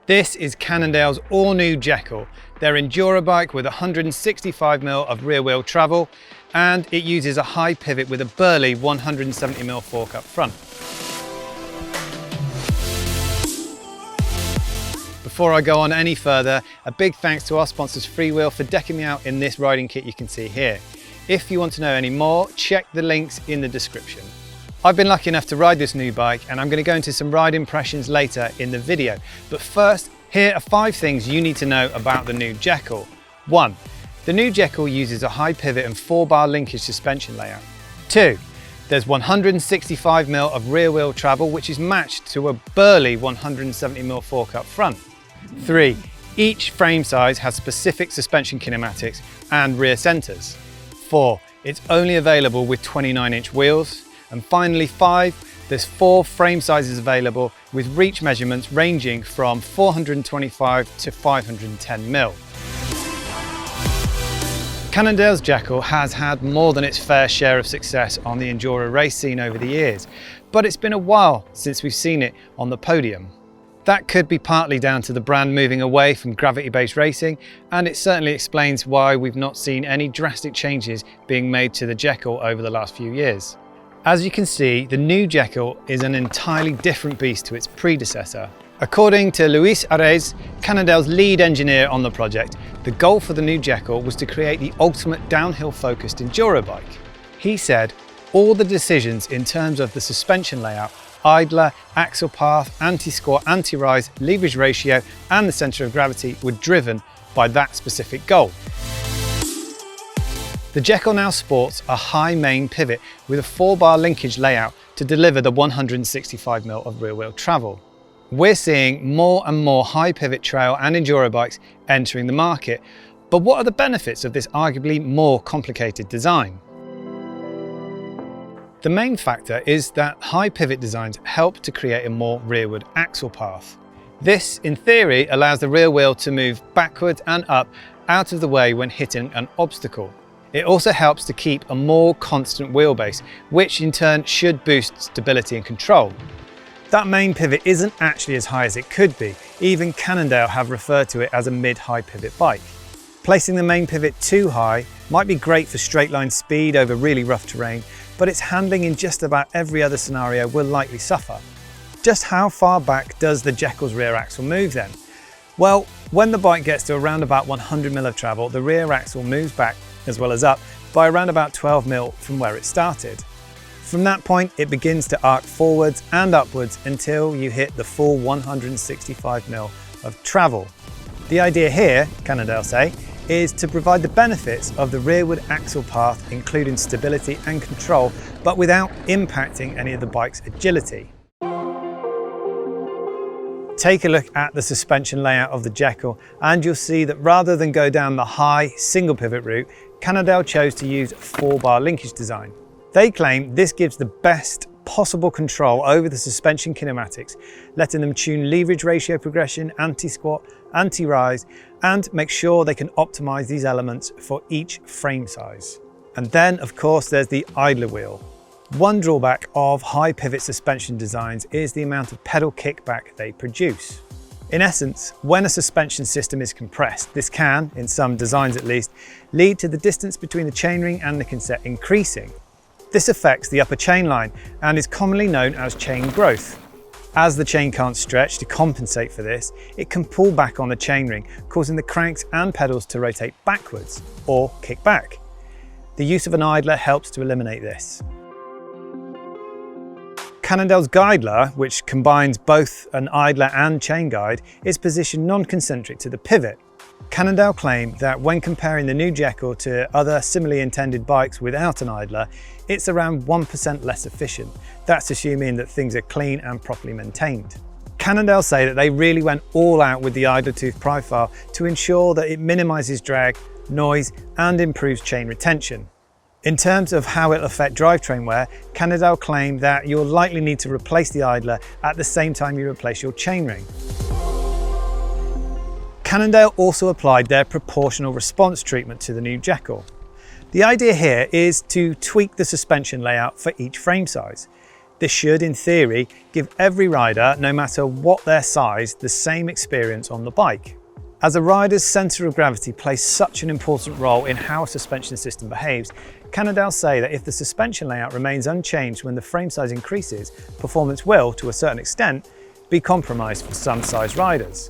This is Cannondale's all-new Jekyll, their Enduro bike with 165mm of rear wheel travel, and it uses a high pivot with a burly 170mm fork up front. Before I go on any further, a big thanks to our sponsors Freewheel for decking me out in this riding kit you can see here. If you want to know any more, check the links in the description. I've been lucky enough to ride this new bike, and I'm going to go into some ride impressions later in the video. But first, here are 5 things you need to know about the new Jekyll. 1. The new Jekyll uses a high pivot and 4-bar linkage suspension layout. 2. There's 165mm of rear wheel travel, which is matched to a burly 170mm fork up front. 3. Each frame size has specific suspension kinematics and rear centers. 4. It's only available with 29-inch wheels. And finally 5, there's 4 frame sizes available with reach measurements ranging from 425 to 510mm. Cannondale's Jekyll has had more than its fair share of success on the Enduro race scene over the years, but it's been a while since we've seen it on the podium. That could be partly down to the brand moving away from gravity-based racing, and it certainly explains why we've not seen any drastic changes being made to the Jekyll over the last few years. As you can see, the new Jekyll is an entirely different beast to its predecessor. According to Luis Arraiz, Cannondale's lead engineer on the project, the goal for the new Jekyll was to create the ultimate downhill-focused enduro bike. He said all the decisions in terms of the suspension layout, idler, axle path, anti-squat, anti-rise, leverage ratio, and the centre of gravity were driven by that specific goal. The Jekyll now sports a high main pivot with a 4-bar linkage layout to deliver the 165mm of rear wheel travel. We're seeing more and more high pivot trail and enduro bikes entering the market, but what are the benefits of this arguably more complicated design? The main factor is that high pivot designs help to create a more rearward axle path. This, in theory, allows the rear wheel to move backwards and up out of the way when hitting an obstacle. It also helps to keep a more constant wheelbase, which in turn should boost stability and control. That main pivot isn't actually as high as it could be. Even Cannondale have referred to it as a mid-high pivot bike. Placing the main pivot too high might be great for straight line speed over really rough terrain, but its handling in just about every other scenario will likely suffer. Just how far back does the Jekyll's rear axle move then? Well, when the bike gets to around about 100mm of travel, the rear axle moves back as well as up by around about 12mm from where it started. From that point, it begins to arc forwards and upwards until you hit the full 165mm of travel. The idea here, Cannondale say, is to provide the benefits of the rearward axle path, including stability and control, but without impacting any of the bike's agility. Take a look at the suspension layout of the Jekyll and you'll see that rather than go down the high single pivot route, Cannondale chose to use a 4-bar linkage design. They claim this gives the best possible control over the suspension kinematics, letting them tune leverage ratio progression, anti-squat, anti-rise, and make sure they can optimize these elements for each frame size. And then, of course, there's the idler wheel. One drawback of high pivot suspension designs is the amount of pedal kickback they produce. In essence, when a suspension system is compressed, this can, in some designs at least, lead to the distance between the chainring and the cassette increasing. This affects the upper chain line and is commonly known as chain growth. As the chain can't stretch to compensate for this, it can pull back on the chainring, causing the cranks and pedals to rotate backwards or kick back. The use of an idler helps to eliminate this. Cannondale's guidler, which combines both an idler and chain guide, is positioned non-concentric to the pivot. Cannondale claim that when comparing the new Jekyll to other similarly intended bikes without an idler, it's around 1% less efficient. That's assuming that things are clean and properly maintained. Cannondale say that they really went all out with the idler tooth profile to ensure that it minimises drag, noise, and improves chain retention. In terms of how it'll affect drivetrain wear, Cannondale claim that you'll likely need to replace the idler at the same time you replace your chainring. Cannondale also applied their proportional response treatment to the new Jekyll. The idea here is to tweak the suspension layout for each frame size. This should, in theory, give every rider, no matter what their size, the same experience on the bike. As a rider's centre of gravity plays such an important role in how a suspension system behaves, Cannondale say that if the suspension layout remains unchanged when the frame size increases, performance will, to a certain extent, be compromised for some size riders.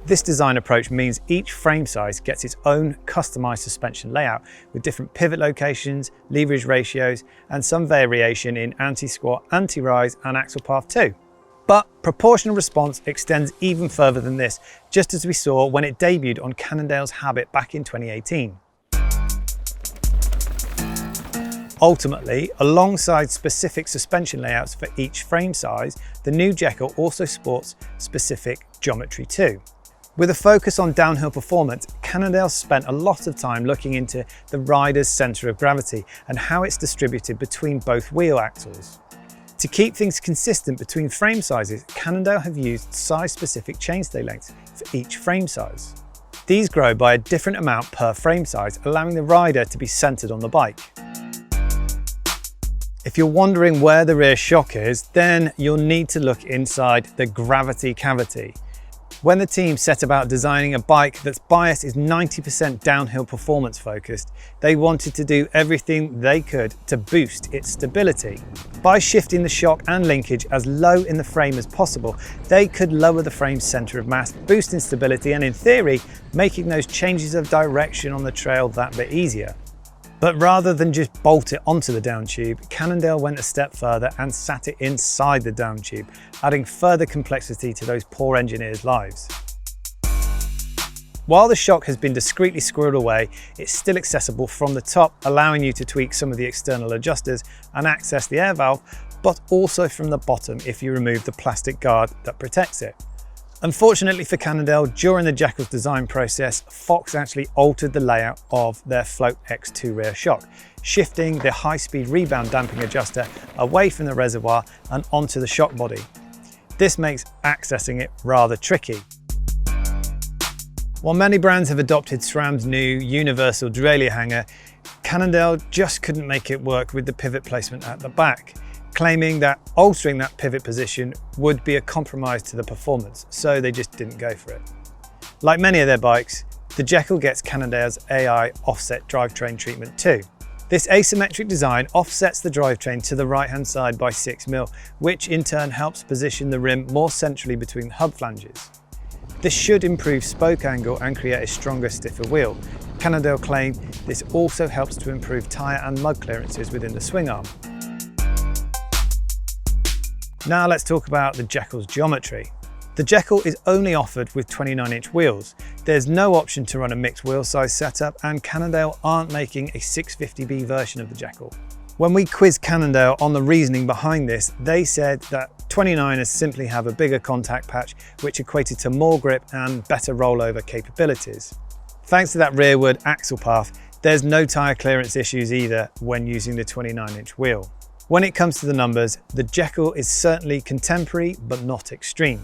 This design approach means each frame size gets its own customised suspension layout with different pivot locations, leverage ratios, and some variation in anti-squat, anti-rise and axle path too. But proportional response extends even further than this, just as we saw when it debuted on Cannondale's Habit back in 2018. Ultimately, alongside specific suspension layouts for each frame size, the new Jekyll also sports specific geometry too. With a focus on downhill performance, Cannondale spent a lot of time looking into the rider's centre of gravity and how it's distributed between both wheel axles. To keep things consistent between frame sizes, Cannondale have used size-specific chainstay lengths for each frame size. These grow by a different amount per frame size, allowing the rider to be centred on the bike. If you're wondering where the rear shock is, then you'll need to look inside the gravity cavity. When the team set about designing a bike that's bias is 90% downhill performance focused, they wanted to do everything they could to boost its stability. By shifting the shock and linkage as low in the frame as possible, they could lower the frame's centre of mass, boosting stability and, in theory, making those changes of direction on the trail that bit easier. But rather than just bolt it onto the down tube, Cannondale went a step further and sat it inside the down tube, adding further complexity to those poor engineers' lives. While the shock has been discreetly squirreled away, it's still accessible from the top, allowing you to tweak some of the external adjusters and access the air valve, but also from the bottom if you remove the plastic guard that protects it. Unfortunately for Cannondale, during the Jekyll's design process, Fox actually altered the layout of their Float X2 rear shock, shifting the high-speed rebound damping adjuster away from the reservoir and onto the shock body. This makes accessing it rather tricky. While many brands have adopted SRAM's new universal derailleur hanger, Cannondale just couldn't make it work with the pivot placement at the back, claiming that altering that pivot position would be a compromise to the performance, so they just didn't go for it. Like many of their bikes, the Jekyll gets Cannondale's AI offset drivetrain treatment too. This asymmetric design offsets the drivetrain to the right-hand side by 6mm, which in turn helps position the rim more centrally between the hub flanges. This should improve spoke angle and create a stronger, stiffer wheel. Cannondale claim this also helps to improve tyre and mud clearances within the swing arm. Now let's talk about the Jekyll's geometry. The Jekyll is only offered with 29-inch wheels. There's no option to run a mixed wheel size setup, and Cannondale aren't making a 650B version of the Jekyll. When we quizzed Cannondale on the reasoning behind this, they said that 29ers simply have a bigger contact patch, which equated to more grip and better rollover capabilities. Thanks to that rearward axle path, there's no tyre clearance issues either when using the 29-inch wheel. When it comes to the numbers, the Jekyll is certainly contemporary but not extreme.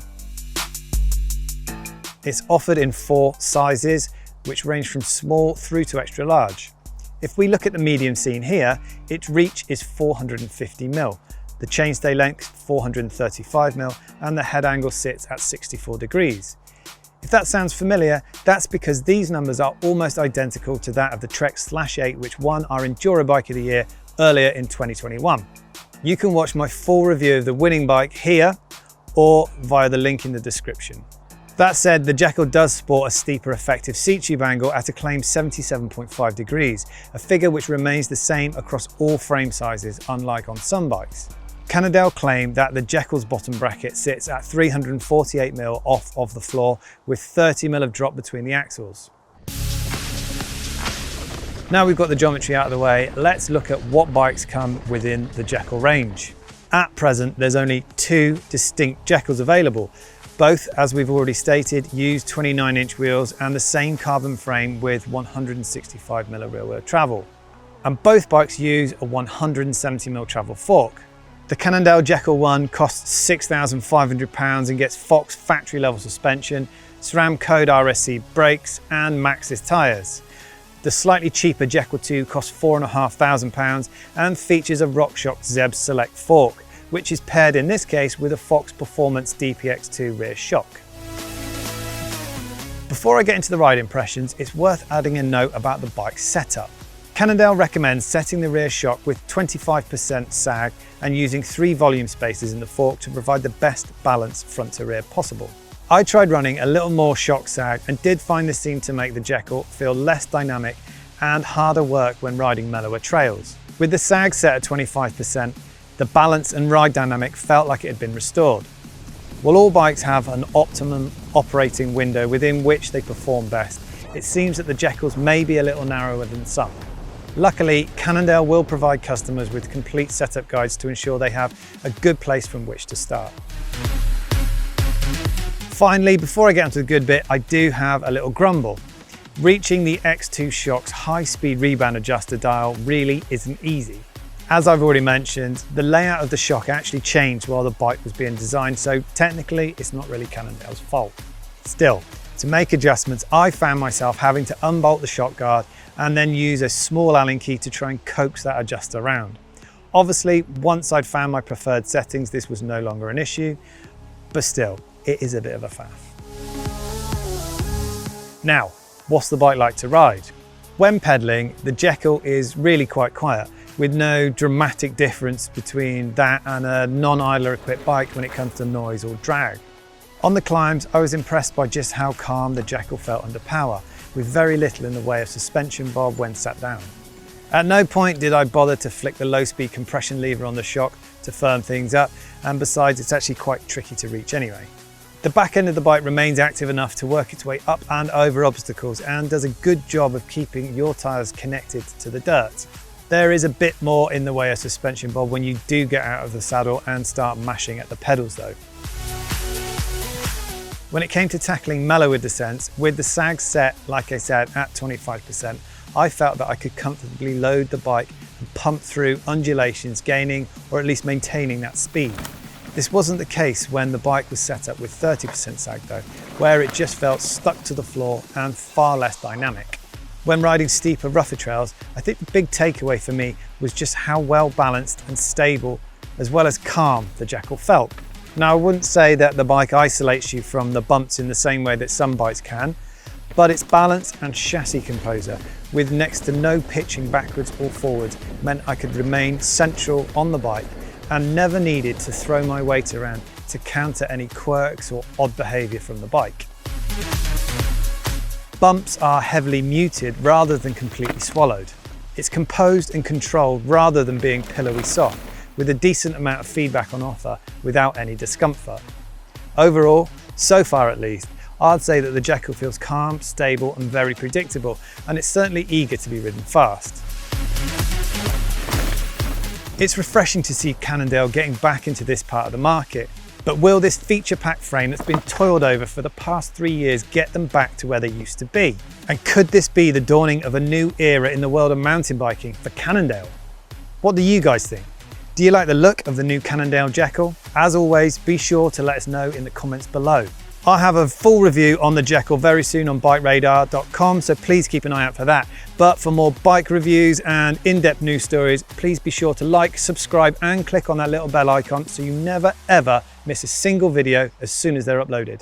It's offered in 4 sizes, which range from small through to extra large. If we look at the medium seen here, its reach is 450mm, the chainstay length 435mm, and the head angle sits at 64 degrees. If that sounds familiar, that's because these numbers are almost identical to that of the Trek /8, which won our Enduro Bike of the Year earlier in 2021. You can watch my full review of the winning bike here or via the link in the description. That said, the Jekyll does sport a steeper effective seat tube angle at a claimed 77.5 degrees, a figure which remains the same across all frame sizes, unlike on some bikes. Cannondale claim that the Jekyll's bottom bracket sits at 348mm off of the floor with 30mm of drop between the axles. Now we've got the geometry out of the way, let's look at what bikes come within the Jekyll range. At present, there's only 2 distinct Jekylls available. Both, as we've already stated, use 29-inch wheels and the same carbon frame with 165mm rear wheel travel. And both bikes use a 170mm travel fork. The Cannondale Jekyll 1 costs £6,500 and gets Fox factory level suspension, SRAM Code RSC brakes and Maxxis tyres. The slightly cheaper Jekyll 2 costs £4,500 and features a RockShox Zeb Select fork, which is paired in this case with a Fox Performance DPX2 rear shock. Before I get into the ride impressions, it's worth adding a note about the bike setup. Cannondale recommends setting the rear shock with 25% sag and using 3 volume spacers in the fork to provide the best balance front to rear possible. I tried running a little more shock sag and did find this seemed to make the Jekyll feel less dynamic and harder work when riding mellower trails. With the sag set at 25%, the balance and ride dynamic felt like it had been restored. While all bikes have an optimum operating window within which they perform best, it seems that the Jekylls may be a little narrower than some. Luckily, Cannondale will provide customers with complete setup guides to ensure they have a good place from which to start. Finally, before I get onto the good bit, I do have a little grumble. Reaching the X2 shock's high-speed rebound adjuster dial really isn't easy. As I've already mentioned, the layout of the shock actually changed while the bike was being designed, so technically it's not really Cannondale's fault. Still, to make adjustments, I found myself having to unbolt the shock guard and then use a small Allen key to try and coax that adjuster around. Obviously, once I'd found my preferred settings, this was no longer an issue, but still, it is a bit of a faff. Now, what's the bike like to ride? When pedaling, the Jekyll is really quite quiet, with no dramatic difference between that and a non-idler equipped bike when it comes to noise or drag. On the climbs, I was impressed by just how calm the Jekyll felt under power, with very little in the way of suspension bob when sat down. At no point did I bother to flick the low-speed compression lever on the shock to firm things up, and besides, it's actually quite tricky to reach anyway. The back end of the bike remains active enough to work its way up and over obstacles and does a good job of keeping your tyres connected to the dirt. There is a bit more in the way of suspension bob when you do get out of the saddle and start mashing at the pedals though. When it came to tackling mellower descents, with the sag set, like I said, at 25%, I felt that I could comfortably load the bike and pump through undulations, gaining or at least maintaining that speed. This wasn't the case when the bike was set up with 30% sag though, where it just felt stuck to the floor and far less dynamic. When riding steeper, rougher trails, I think the big takeaway for me was just how well balanced and stable, as well as calm, the Jekyll felt. Now, I wouldn't say that the bike isolates you from the bumps in the same way that some bikes can, but its balance and chassis composer, with next to no pitching backwards or forwards, meant I could remain central on the bike and never needed to throw my weight around to counter any quirks or odd behaviour from the bike. Bumps are heavily muted rather than completely swallowed. It's composed and controlled rather than being pillowy soft, with a decent amount of feedback on offer without any discomfort. Overall, so far at least, I'd say that the Jekyll feels calm, stable and very predictable, and it's certainly eager to be ridden fast. It's refreshing to see Cannondale getting back into this part of the market, but will this feature-packed frame that's been toiled over for the past 3 years get them back to where they used to be? And could this be the dawning of a new era in the world of mountain biking for Cannondale? What do you guys think? Do you like the look of the new Cannondale Jekyll? As always, be sure to let us know in the comments below. I'll have a full review on the Jekyll very soon on BikeRadar.com, so please keep an eye out for that. But for more bike reviews and in-depth news stories, please be sure to like, subscribe and click on that little bell icon so you never ever miss a single video as soon as they're uploaded.